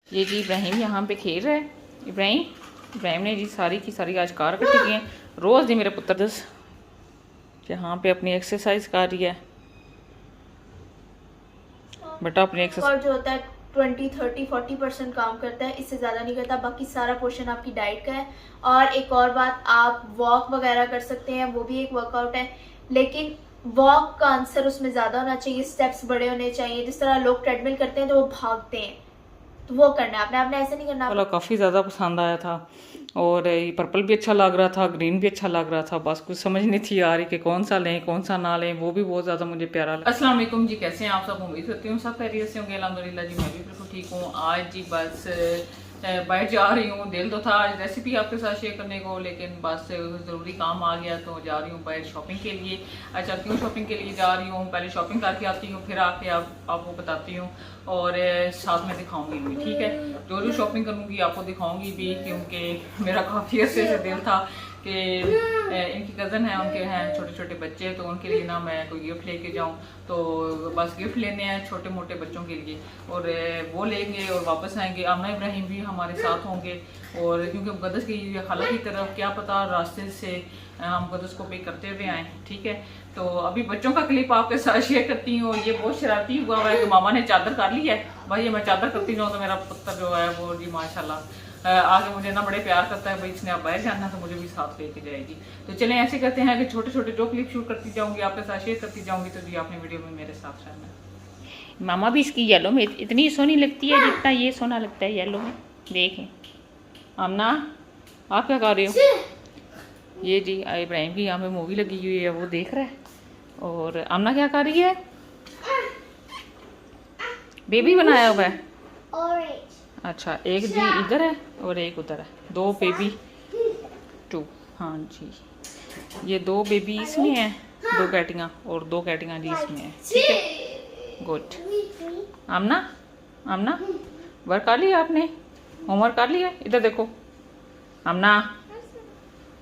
ये जी इब्राहिम यहाँ पे खेल रहा है। इब्राहिम ने जी सारी की सारी आज कार इकट्ठी की है। रोज़ दी मेरा पुत्र दस यहाँ पे अपनी एक्सरसाइज कर रही है। बेटा अपनी एक्सरसाइज जो होता है 20-30-40% काम करता है, इससे ज़्यादा नहीं करता। बाकी सारा पोर्शन आपकी डाइट का है। और एक और बात, आप वॉक वगैरह कर सकते हैं, वो भी एक वर्कआउट है, लेकिन वॉक का आंसर उसमें ज़्यादा होना चाहिए, स्टेप्स बड़े होने चाहिए। जिस तरह लोग ट्रेडमिल करते हैं तो वो भागते हैं, तो वो करना है आपने ऐसे नहीं करना। वाला काफ़ी ज़्यादा पसंद आया था और ये पर्पल भी अच्छा लग रहा था, ग्रीन भी अच्छा लग रहा था। बस कुछ समझ नहीं थी आ रही कि कौन सा लें कौन सा ना लें। वो भी बहुत ज़्यादा मुझे प्यारा लगा। अस्सलाम वालेकुम जी, कैसे हैं आप सब? उम्मीद करती हूँ सब खैरियत से होंगे। अल्हम्दुलिल्लाह जी मैं भी बिल्कुल ठीक हूँ। आज जी बस बाहर जा रही हूँ। दिल तो था आज रेसिपी आपके साथ शेयर करने को, लेकिन बस ज़रूरी काम आ गया तो जा रही हूँ बाहर शॉपिंग के लिए। अच्छा क्यों शॉपिंग के लिए जा रही हूँ, पहले शॉपिंग करके आती हूँ, फिर आके आपको बताती हूँ और साथ में दिखाऊंगी भी। ठीक है, जो शॉपिंग करूँगी आपको दिखाऊंगी भी, क्योंकि मेरा काफ़ी अर्से से दिल था कि इनकी कज़न है, उनके हैं छोटे छोटे बच्चे, तो उनके लिए ना मैं कोई गिफ्ट लेके जाऊं। तो बस गिफ्ट लेने हैं छोटे मोटे बच्चों के लिए और वो लेंगे और वापस आएंगे। आमना इब्राहिम भी हमारे साथ होंगे और क्योंकि मुकद्दस की खाला की तरफ क्या पता रास्ते से हम मुकद्दस को पिक करते हुए आए। ठीक है, तो अभी बच्चों का क्लिप आपके साथ शेयर करती हूँ। ये बहुत शरारती हुआ हुआ है कि मामा ने चादर कर ली है। भाई मैं चादर करती जाऊँ तो मेरा पुत्र जो है वो जी माशाल्लाह आगे मुझे ना बड़े प्यार करता है। भाई इसने आप बाहर जाना तो मुझे भी साथ लेके जाएगी। तो चलें ऐसे करते हैं कि छोटे छोटे जो क्लिप शूट करती जाऊंगी आपके साथ शेयर करती जाऊंगी। तो जी आपने वीडियो में मेरे साथ रहना। मामा भी इसकी येलो में इतनी सोनी लगती है जितना ये सोना लगता है येलो में। देखें आमना आप क्या कर रहे हो? ये जी इब्राहिम की यहाँ पे मूवी लगी हुई है, वो देख रहा है। और आमना क्या कर रही है? बेबी बनाया हुआ है। अच्छा एक जी इधर है और एक उधर है, दो बेबी 2। हाँ जी, ये 2 बेबी इसमें है, 2 कैटियाँ और 2 कैटियाँ जी इसमें है। ठीक है, गुड। आमना आमना वर्क कर लिया आपने? होमवर्क कर लिया? इधर देखो आमना,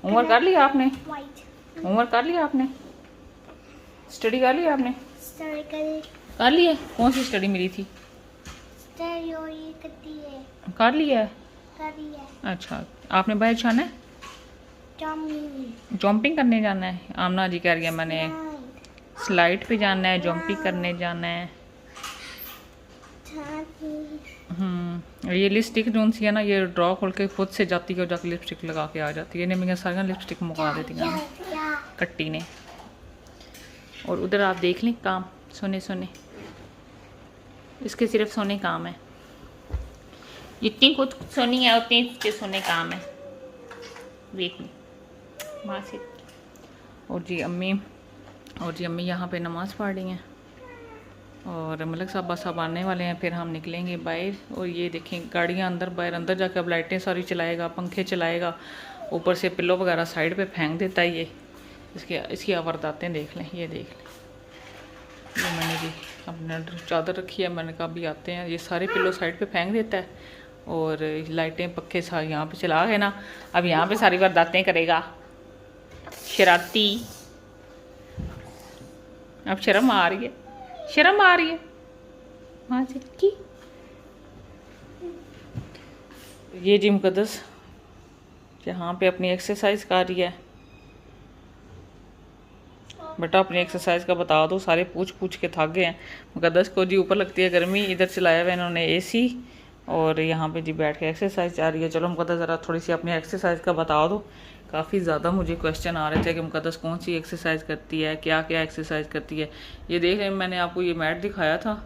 होमवर्क कर लिया आपने? होमवर्क कर लिया आपने? स्टडी कर लिया आपने? कर लिया? कौन सी स्टडी मिली थी? कर लिया है? अच्छा आपने बाहर जाना है? जंपिंग करने जाना है? आमना जी कह रही है मैंने स्लाइड पे जाना है, जंपिंग करने जाना है। ये लिपस्टिक जो सी है ना, ये ड्रॉ खोल के खुद से जाती है और जाके लिपस्टिक लगा के आ जाती है। मेरी सारी लिपस्टिक मुका देती है कट्टी ने। और उधर आप देख लें काम सोने सोने, इसके सिर्फ सोने काम है। जितनी खुद सोनी है उतनी इसके सोने काम है। देख लें वहाँ से। और जी अम्मी यहाँ पे नमाज़ पढ़ रही हैं और मलक साहब बस अब आने वाले हैं, फिर हम निकलेंगे बाहर। और ये देखें गाड़ियाँ अंदर बाहर, अंदर जाकर अब लाइटें सारी चलाएगा, पंखे चलाएगा, ऊपर से पिल्लो वगैरह साइड पे फेंक देता है। ये इसकी वारदातें देख लें। ये देख लें, ये मैंने जी अपने चादर रखी है, मैंने कहा अभी आते हैं। ये सारे पिल्लो साइड पे फेंक देता है और लाइटें पक्के सारे यहाँ पे चला गए ना, अब यहाँ पे सारी वारदातें करेगा शरारती। अब शर्म आ रही है, शर्म आ रही है वहाँ से की। ये जी मुकद्दस यहाँ पे अपनी एक्सरसाइज कर रही है। बेटा अपनी एक्सरसाइज का बता दो, सारे पूछ पूछ के थक गए हैं। मुकद्दस को जी ऊपर लगती है गर्मी, इधर चलाया हुआ इन्होंने एसी और यहाँ पे जी बैठ के एक्सरसाइज जा रही है। चलो मुकद्दस ज़रा थोड़ी सी अपनी एक्सरसाइज का बता दो। काफ़ी ज़्यादा मुझे क्वेश्चन आ रहे थे कि मुकद्दस कौन सी एक्सरसाइज करती है, क्या क्या एक्सरसाइज करती है। ये देख रहे हैं, मैंने आपको ये मैट दिखाया था,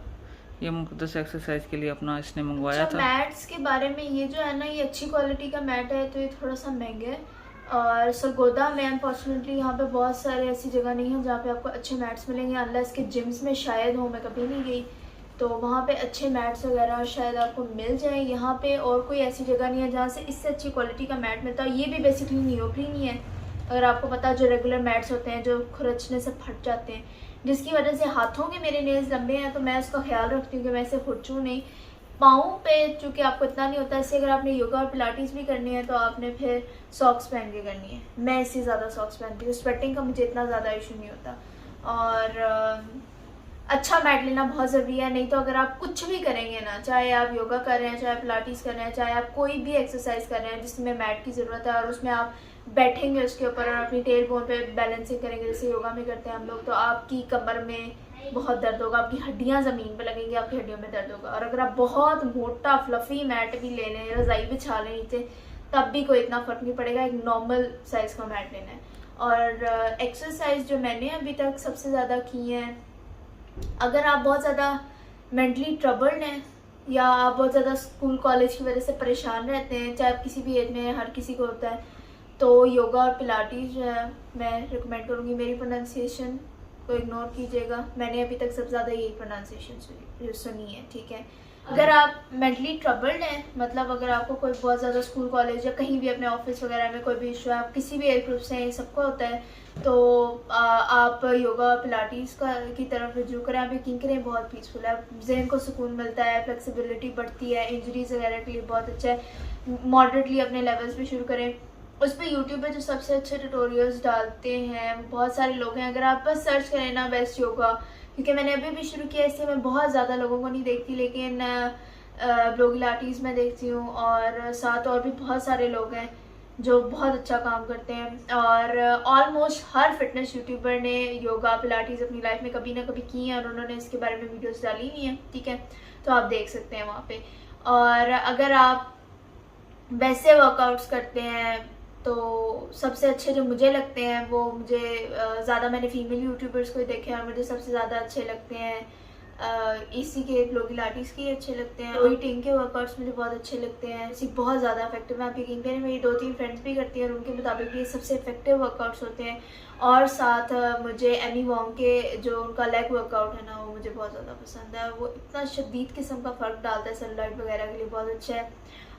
ये मुकद्दस एक्सरसाइज के लिए अपना इसने मंगवाया था। मैट्स के बारे में, ये जो है ना ये अच्छी क्वालिटी का मैट है, तो ये थोड़ा सा महंगा है। और सरगोदा में अनफॉर्चुनेटली यहाँ पे बहुत सारे ऐसी जगह नहीं है जहाँ पे आपको अच्छे मैट्स मिलेंगे, अनलेस के जिम्स में शायद हो, मैं कभी नहीं गई, तो वहाँ पे अच्छे मैट्स वगैरह शायद आपको मिल जाए। यहाँ पे और कोई ऐसी जगह नहीं है जहाँ से इससे अच्छी क्वालिटी का मैट मिलता है। ये भी बेसिकली नियोप्रीन ही है, अगर आपको पता, जो रेगुलर मैट्स होते हैं जो खुरचने से फट जाते हैं, जिसकी वजह से हाथों के मेरे नेल्स लंबे हैं, तो मैं उसका ख्याल रखती हूँ कि मैं इसे खुरचूँ नहीं। पाँव पे चूँकि आपको इतना नहीं होता, इससे अगर आपने योगा और पिलाटीज भी करनी है तो आपने फिर सॉक्स पहन के करनी है। मैं इससे ज़्यादा सॉक्स पहनती हूँ, स्वेटिंग का मुझे इतना ज़्यादा इशू नहीं होता। और अच्छा मैट लेना बहुत ज़रूरी है। नहीं तो अगर आप कुछ भी करेंगे ना, चाहे आप योगा कर रहे हैं, चाहे पिलाटीज कर रहे हैं, चाहे आप कोई भी एक्सरसाइज कर रहे हैं जिसमें मैट की ज़रूरत है और उसमें आप बैठेंगे उसके ऊपर और अपनी टेल बोन पे बैलेंसिंग करेंगे जैसे योगा में करते हैं हम लोग, तो आपकी कमर में बहुत दर्द होगा, आपकी हड्डियां ज़मीन पे लगेंगी, आपकी हड्डियों में दर्द होगा। और अगर आप बहुत मोटा फ्लफी मैट भी ले लें, रज़ाई बिछा लें नीचे, तब भी कोई इतना फ़र्क नहीं पड़ेगा। एक नॉर्मल साइज़ का मैट लेना है। और एक्सरसाइज जो मैंने अभी तक सबसे ज़्यादा की हैं, अगर आप बहुत ज़्यादा मेंटली ट्रबल्ड हैं या आप बहुत ज़्यादा स्कूल कॉलेज की वजह से परेशान रहते हैं, चाहे आप किसी भी एज में, हर किसी को होता है, तो योगा और पिलाटीज जो है मैं रिकमेंड करूँगी। मेरी प्रोनाउंसिएशन को इग्नोर कीजिएगा, मैंने अभी तक सबसे ज़्यादा यही प्रोनाउंसिएशन सुनी है, ठीक है। अगर आप मेंटली ट्रबल्ड हैं, मतलब अगर आपको कोई बहुत ज़्यादा स्कूल कॉलेज या कहीं भी अपने ऑफिस वगैरह में कोई भी इशू है, आप किसी भी एज ग्रुप से हैं, सबको होता है, तो आप योगा पिलाटीज का की तरफ रुजू करें। आप यकीन करें बहुत पीसफुल है, जहन को सुकून मिलता है, फ्लेक्सिबिलिटी बढ़ती है, इंजरीज वगैरह के लिए बहुत अच्छा है। मॉडरेटली अपने लेवल्स पे शुरू करें। उस पर यूट्यूब पे जो सबसे अच्छे ट्यूटोरियल्स डालते हैं बहुत सारे लोग हैं, अगर आप बस सर्च करें ना बेस्ट योगा, क्योंकि मैंने अभी भी शुरू किया, इसलिए मैं बहुत ज़्यादा लोगों को नहीं देखती, लेकिन ब्लोगिलाटीज़ में देखती हूँ और साथ और भी बहुत सारे लोग हैं जो बहुत अच्छा काम करते हैं। और ऑलमोस्ट हर फिटनेस यूट्यूबर ने योगा पिलाटीज़ अपनी लाइफ में कभी ना कभी की हैं और उन्होंने इसके बारे में वीडियोस डाली हुई हैं, ठीक है, तो आप देख सकते हैं वहाँ पे। और अगर आप वैसे वर्कआउट्स करते हैं तो सबसे अच्छे जो मुझे लगते हैं वो मुझे ज़्यादा मैंने फीमेल यूट्यूबर्स को ही देखे हैं और मुझे सबसे ज़्यादा अच्छे लगते हैं इसी के ब्लोगिलाटीज़ के अच्छे लगते हैं, वही टिंग के वर्कआउट्स मुझे बहुत अच्छे लगते हैं। इसी बहुत ज़्यादा इफेक्टिव है, आप यकीन करें मेरी 2-3 फ्रेंड्स भी करती हैं और उनके मुताबिक ये सबसे इफेक्टिव वर्कआउट्स होते हैं। और साथ मुझे एमी वॉन्ग के जो उनका लेग वर्कआउट है ना, वो मुझे बहुत ज़्यादा पसंद है। वो इतना शदीद किस्म का फ़र्क डालता है, सेलुलाइट वगैरह के लिए बहुत अच्छा है।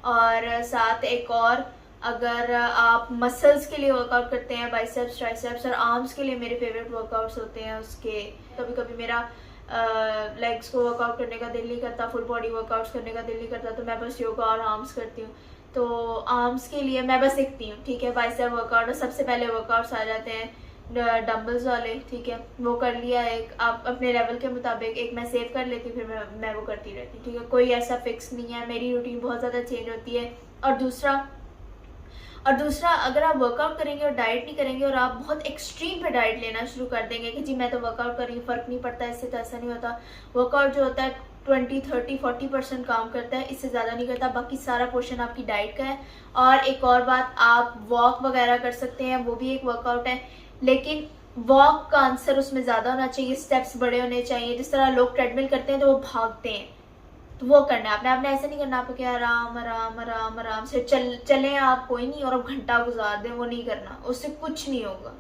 और साथ एक और, अगर आप मसल्स के लिए वर्कआउट करते हैं, बाइसेप्स, ट्राइसेप्स और आर्म्स के लिए मेरे फेवरेट वर्कआउट्स होते हैं उसके। कभी कभी मेरा लेग्स को वर्कआउट करने का दिल नहीं करता, फुल बॉडी वर्कआउट्स करने का दिल नहीं करता, तो मैं बस योगा और आर्म्स करती हूँ। तो आर्म्स के लिए मैं बस सीखती हूँ, ठीक है, बाइसेप वर्कआउट। और सबसे पहले वर्कआउट्स आ जाते हैं डम्बल्स वाले, ठीक है, वो कर लिया एक, आप अपने लेवल के मुताबिक एक मैं सेव कर लेती हूँ, फिर मैं वो करती रहती हूँ, ठीक है। कोई ऐसा फिक्स नहीं है, मेरी रूटीन बहुत ज़्यादा चेंज होती है। और दूसरा अगर आप वर्कआउट करेंगे और डाइट नहीं करेंगे और आप बहुत एक्सट्रीम पे डाइट लेना शुरू कर देंगे कि जी मैं तो वर्कआउट कर रही हूँ, फ़र्क नहीं पड़ता इससे, तो ऐसा नहीं होता। वर्कआउट जो होता है 20-30-40% काम करता है, इससे ज़्यादा नहीं करता, बाकी सारा पोर्शन आपकी डाइट का है। और एक और बात, आप वॉक वगैरह कर सकते हैं, वो भी एक वर्कआउट है, लेकिन वॉक का आंसर उसमें ज़्यादा होना चाहिए, स्टेप्स बड़े होने चाहिए। जिस तरह लोग ट्रेडमिल करते हैं तो वो भागते हैं, तो वो करना है आपने ऐसे नहीं करना, आपको क्या आराम आराम आराम आराम से चलें आप, कोई नहीं, और अब घंटा गुजार दें, वो नहीं करना, उससे कुछ नहीं होगा।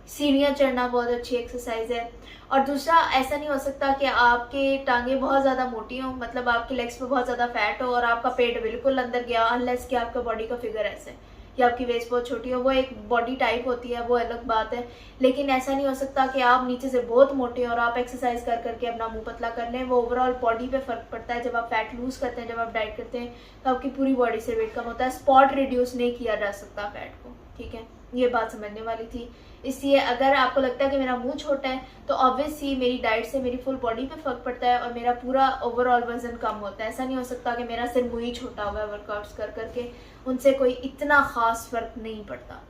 सीढ़ियाँ चढ़ना बहुत अच्छी एक्सरसाइज है। और दूसरा, ऐसा नहीं हो सकता कि आपके टांगे बहुत ज़्यादा मोटी हों, मतलब आपके लेग्स पे बहुत ज़्यादा फैट हो और आपका पेट बिल्कुल अंदर गया, अनलेस कि आपका बॉडी का फिगर ऐसे या आपकी वेस्ट बहुत छोटी हो, वो एक बॉडी टाइप होती है, वो अलग बात है। लेकिन ऐसा नहीं हो सकता कि आप नीचे से बहुत मोटे और आप एक्सरसाइज कर करके अपना मुंह पतला कर लें, वो ओवरऑल बॉडी पे फर्क पड़ता है। जब आप फैट लूज करते हैं, जब आप डाइट करते हैं, तो आपकी पूरी बॉडी से वेट कम होता है, स्पॉट रिड्यूस नहीं किया जा सकता फैट को, ठीक है, ये बात समझने वाली थी। इसलिए अगर आपको लगता है कि मेरा मुंह छोटा है, तो ऑब्वियसली मेरी डाइट से मेरी फुल बॉडी पे फर्क पड़ता है और मेरा पूरा ओवरऑल वजन कम होता है। ऐसा नहीं हो सकता कि मेरा सिर्फ मुंह ही छोटा हुआ है वर्कआउट्स कर करके, उनसे कोई इतना खास फर्क नहीं पड़ता,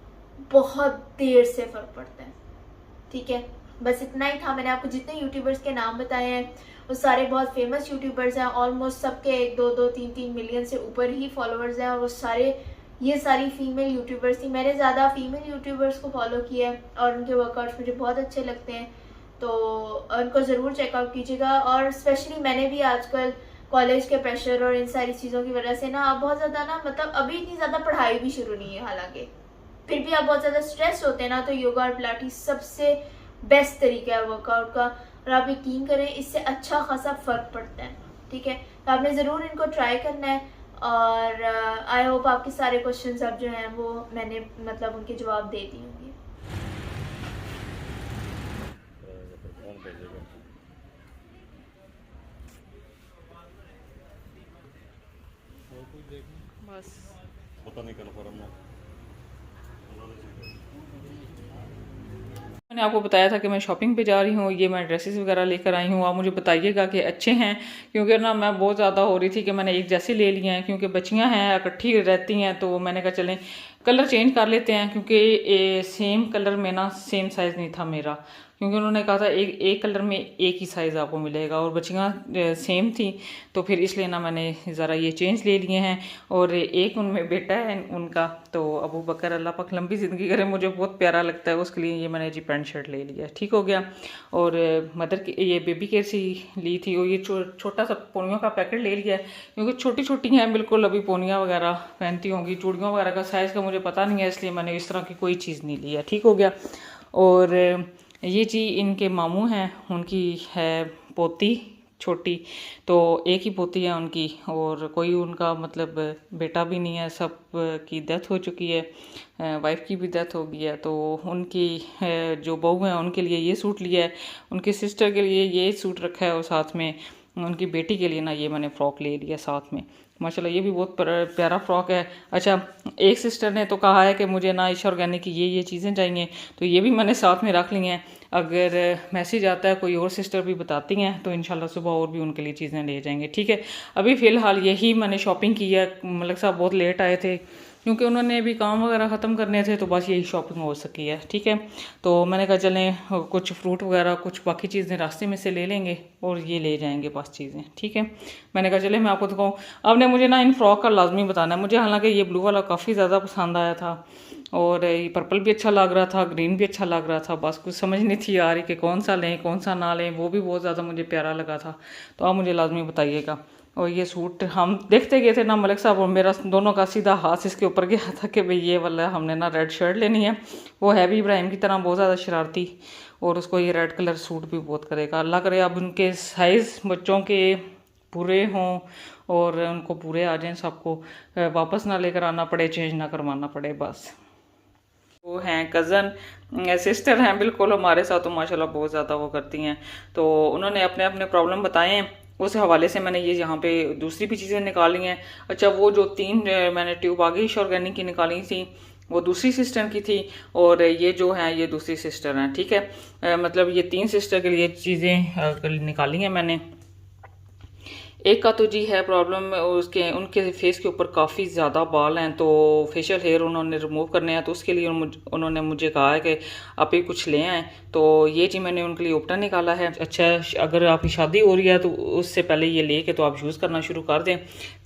बहुत देर से फर्क पड़ता है, ठीक है। बस इतना ही था, मैंने आपको जितने यूट्यूबर्स के नाम बताए हैं वो सारे बहुत फेमस यूट्यूबर्स हैं, ऑलमोस्ट सबके 1-2-3 मिलियन से ऊपर ही फॉलोअर्स हैं, और वो सारे, ये सारी फीमेल यूट्यूबर्स थी। मैंने ज़्यादा फीमेल यूट्यूबर्स को फॉलो किया है और उनके वर्कआउट्स मुझे बहुत अच्छे लगते हैं, तो उनको ज़रूर चेकआउट कीजिएगा। और स्पेशली मैंने भी आजकल कॉलेज के प्रेशर और इन सारी चीज़ों की वजह से ना बहुत ज़्यादा ना, मतलब अभी इतनी ज़्यादा पढ़ाई भी शुरू नहीं है, हालांकि फिर भी आप बहुत ज़्यादा स्ट्रेस होते हैं ना, तो योगा और पिलाटीज सबसे बेस्ट तरीका है वर्कआउट का, और आप यकीन करें इससे अच्छा खासा फ़र्क पड़ता है, ठीक है। तो आपने ज़रूर इनको ट्राई करना है। और आई होप आपके सारे क्वेश्चंस अब जो हैं वो मैंने मतलब उनके जवाब दे दी होंगी। बस पता नहीं कल पर मैंने मैंने आपको बताया था कि मैं शॉपिंग पे जा रही हूँ, ये मैं ड्रेसेस वगैरह लेकर आई हूँ। आप मुझे बताइएगा कि अच्छे हैं, क्योंकि ना मैं बहुत ज़्यादा हो रही थी कि मैंने एक जैसे ले लिए हैं, क्योंकि बच्चियाँ हैं इकट्ठी रहती हैं, तो मैंने कहा चलें कलर चेंज कर लेते हैं, क्योंकि सेम कलर में ना सेम साइज़ नहीं था मेरा, क्योंकि उन्होंने कहा था एक कलर में एक ही साइज़ आपको मिलेगा, और बच्चियाँ सेम थी, तो फिर इसलिए ना मैंने ज़रा ये चेंज ले लिए हैं। और एक उनमें बेटा है उनका, तो अबू बकर अल्लाह पाक लंबी ज़िंदगी करे, मुझे बहुत प्यारा लगता है, उसके लिए ये मैंने जी पैंट शर्ट ले लिया, ठीक हो गया। और मदर की ये बेबी केयर से ली थी, और ये छोटा सा पोनियों का पैकेट ले लिया है, क्योंकि छोटी छोटी हैं बिल्कुल, अभी पोनियाँ वगैरह पहनती होंगी, चूड़ियों वगैरह का साइज़ का मुझे पता नहीं है, इसलिए मैंने इस तरह की कोई चीज़ नहीं लिया, ठीक हो गया। और ये जी इनके मामू हैं, उनकी है पोती छोटी, तो एक ही पोती है उनकी, और कोई उनका मतलब बेटा भी नहीं है, सब की डेथ हो चुकी है, वाइफ की भी डेथ हो गई है। तो उनकी जो बहू हैं उनके लिए ये सूट लिया है, उनकी सिस्टर के लिए ये सूट रखा है, और साथ में उनकी बेटी के लिए ना ये मैंने फ़्रॉक ले लिया साथ में, माशाल्लाह ये भी बहुत प्यारा फ्रॉक है। अच्छा, एक सिस्टर ने तो कहा है कि मुझे ना ईशा ऑर्गेनिक की ये चीज़ें चाहिए, तो ये भी मैंने साथ में रख ली हैं। अगर मैसेज आता है कोई और सिस्टर भी बताती हैं तो इंशाल्लाह सुबह और भी उनके लिए चीज़ें ले जाएंगे, ठीक है। अभी फ़िलहाल यही मैंने शॉपिंग की है, मलिक साहब बहुत लेट आए थे, क्योंकि उन्होंने भी काम वगैरह ख़त्म करने थे, तो बस यही शॉपिंग हो सकी है, ठीक है। तो मैंने कहा चलें कुछ फ्रूट वगैरह कुछ बाकी चीज़ें रास्ते में से ले लेंगे और ये ले जाएंगे बस चीज़ें, ठीक है। मैंने कहा चले मैं आपको दिखाऊँ। आपने मुझे ना इन फ्रॉक का लाजमी बताना है, मुझे हालांकि ये ब्लू वाला काफ़ी ज़्यादा पसंद आया था, और ये पर्पल भी अच्छा लग रहा था, ग्रीन भी अच्छा लग रहा था, बस कुछ समझ नहीं थी आ रही कि कौन सा लें कौन सा ना लें, वो भी बहुत ज़्यादा मुझे प्यारा लगा था, तो आप मुझे लाजमी बताइएगा। और ये सूट हम देखते गए थे ना मलिक साहब, और मेरा दोनों का सीधा हाथ इसके ऊपर गया था कि भाई ये वाला हमने ना रेड शर्ट लेनी है। वो है भी इब्राहिम की तरह बहुत ज़्यादा शरारती, और उसको ये रेड कलर सूट भी बहुत करेगा। अल्लाह करे अब उनके साइज़ बच्चों के पूरे हों और उनको पूरे आ जाएं, सबको वापस ना लेकर आना पड़े, चेंज ना करवाना पड़े बस। वो हैं कज़न सिस्टर हैं बिल्कुल हमारे साथ, तो माशाल्लाह बहुत ज़्यादा वो करती हैं, तो उन्होंने अपने अपने प्रॉब्लम बताए हैं, उस हवाले से मैंने ये यहाँ पे दूसरी भी चीज़ें निकाली हैं। अच्छा, वो जो 3 मैंने ट्यूब आगे ईशा ऑर्गेनिक की निकाली थी वो दूसरी सिस्टर की थी, और ये जो है ये दूसरी सिस्टर हैं, ठीक है। मतलब ये 3 सिस्टर के लिए चीज़ें निकाली हैं मैंने। एक का तो जी है प्रॉब्लम उसके उनके फेस के ऊपर काफ़ी ज़्यादा बाल हैं, तो फेशियल हेयर उन्होंने रिमूव करने हैं, तो उसके लिए उन्होंने मुझे कहा है कि आप ही कुछ ले आएँ, तो ये जी मैंने उनके लिए उपटा निकाला है। अच्छा, अगर आपकी शादी हो रही है तो उससे पहले ये ले के तो आप यूज़ करना शुरू कर दें,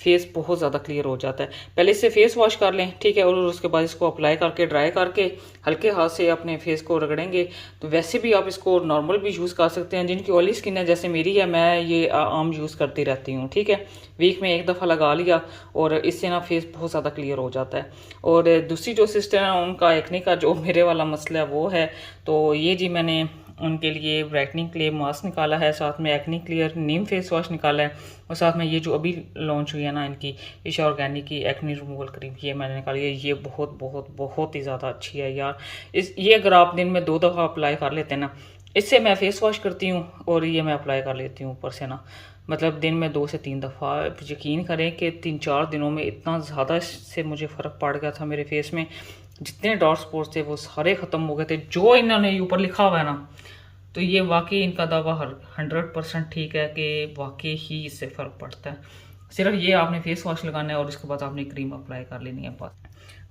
फेस बहुत ज़्यादा क्लियर हो जाता है। पहले इससे फेस वॉश कर लें, ठीक है, और उसके बाद इसको अप्लाई करके ड्राई करके हल्के हाथ से अपने फेस को रगड़ेंगे, तो वैसे भी आप इसको नॉर्मल भी यूज़ कर सकते हैं। जिनकी ऑयली स्किन है जैसे मेरी है, मैं ये आम यूज़ करती रहती हूँ, ठीक है। वीक में एक दफ़ा लगा लिया और इससे ना फेस बहुत ज़्यादा क्लियर हो जाता है। और दूसरी जो सिस्टर है उनका एक्ने का जो मेरे वाला मसला है वो है, तो ये जी मैंने उनके लिए ब्राइटनिंग क्ले मास्क निकाला है, साथ में एक्ने क्लियर नीम फेस वॉश निकाला है, और साथ में ये जो अभी लॉन्च हुई है ना इनकी ईशा ऑर्गेनिक की एक्ने रिमूवल क्रीम, ये मैंने निकाली है। ये बहुत बहुत बहुत ही ज़्यादा अच्छी है यार। ये अगर आप दिन में 2 दफ़ा अप्लाई कर लेते हैं ना, इससे मैं फेस वॉश करती हूँ और ये मैं अप्लाई कर लेती हूँ ऊपर से ना, मतलब दिन में 2 से 3 दफ़ा। यकीन करें कि 3-4 दिनों में इतना ज़्यादा इससे मुझे फ़र्क पड़ गया था। मेरे फेस में जितने डार्क स्पॉट्स थे वो सारे ख़त्म हो गए थे, जो इन्होंने ऊपर लिखा हुआ है ना, तो ये वाकई इनका दावा 100% ठीक है कि वाकई ही इससे फ़र्क पड़ता है। सिर्फ ये आपने फेस वॉश लगाना है और उसके बाद आपने क्रीम अप्लाई कर लेनी है बस।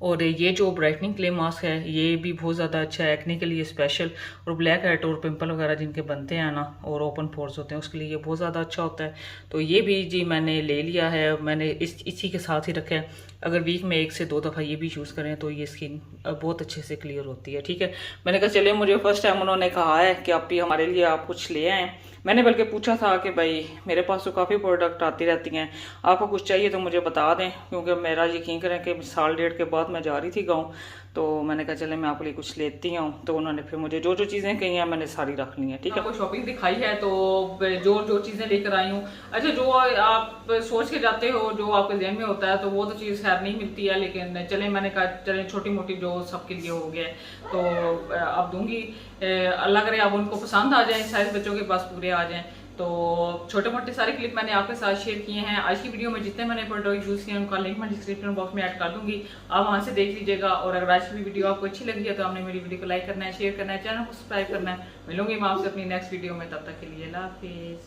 और ये जो ब्राइटनिंग क्ले मास्क है ये भी बहुत ज़्यादा अच्छा है एक्ने के लिए स्पेशल, और ब्लैक हेड और पिंपल वगैरह जिनके बनते हैं ना और ओपन पोर्स होते हैं उसके लिए ये बहुत ज़्यादा अच्छा होता है। तो ये भी जी मैंने ले लिया है, मैंने इसी के साथ ही रखा है। अगर वीक में 1 से 2 दफ़ा ये भी यूज़ करें तो ये स्किन बहुत अच्छे से क्लियर होती है, ठीक है। मैंने कहा चलिए, मुझे फर्स्ट टाइम उन्होंने कहा है कि आप ही हमारे लिए आप कुछ ले आएँ। मैंने बल्कि पूछा था कि भाई मेरे पास तो काफ़ी प्रोडक्ट आती रहती हैं, आपको कुछ चाहिए तो मुझे बता दें, क्योंकि मेरा यकीन करें कि 1.5 के बाद मैं जा रही थी गाँव, तो मैंने कहा चले मैं आपके लिए कुछ लेती हूँ। तो उन्होंने फिर मुझे जो जो चीज़ें कही हैं मैंने सारी रख ली हैं, ठीक है। आपको शॉपिंग दिखाई है तो जो जो चीज़ें लेकर आई हूँ। अच्छा, जो आप सोच के जाते हो, जो आपके जहन में होता है, तो वो तो चीज़ खैर नहीं मिलती है, लेकिन चले मैंने कहा चले छोटी मोटी जो सबके लिए हो गया तो अब दूंगी। अल्लाह करे अब उनको पसंद आ जाए, साइज बच्चों के पास पूरे आ जाएँ, तो छोटे मोटे सारे क्लिप मैंने आपके साथ शेयर किए हैं। आज की वीडियो में जितने मैंने प्रोडक्ट यूज़ किए हैं उनका लिंक मैं डिस्क्रिप्शन बॉक्स में ऐड कर दूंगी, आप वहां से देख लीजिएगा। और अगर आज की वीडियो आपको अच्छी लगी है तो आपने मेरी वीडियो को लाइक करना है, शेयर करना है, चैनल को सब्सक्राइब करना है। मिलूंगी मैं आपसे अपनी नेक्स्ट वीडियो में, तब तक के लिए अल्लाह हाफिज़।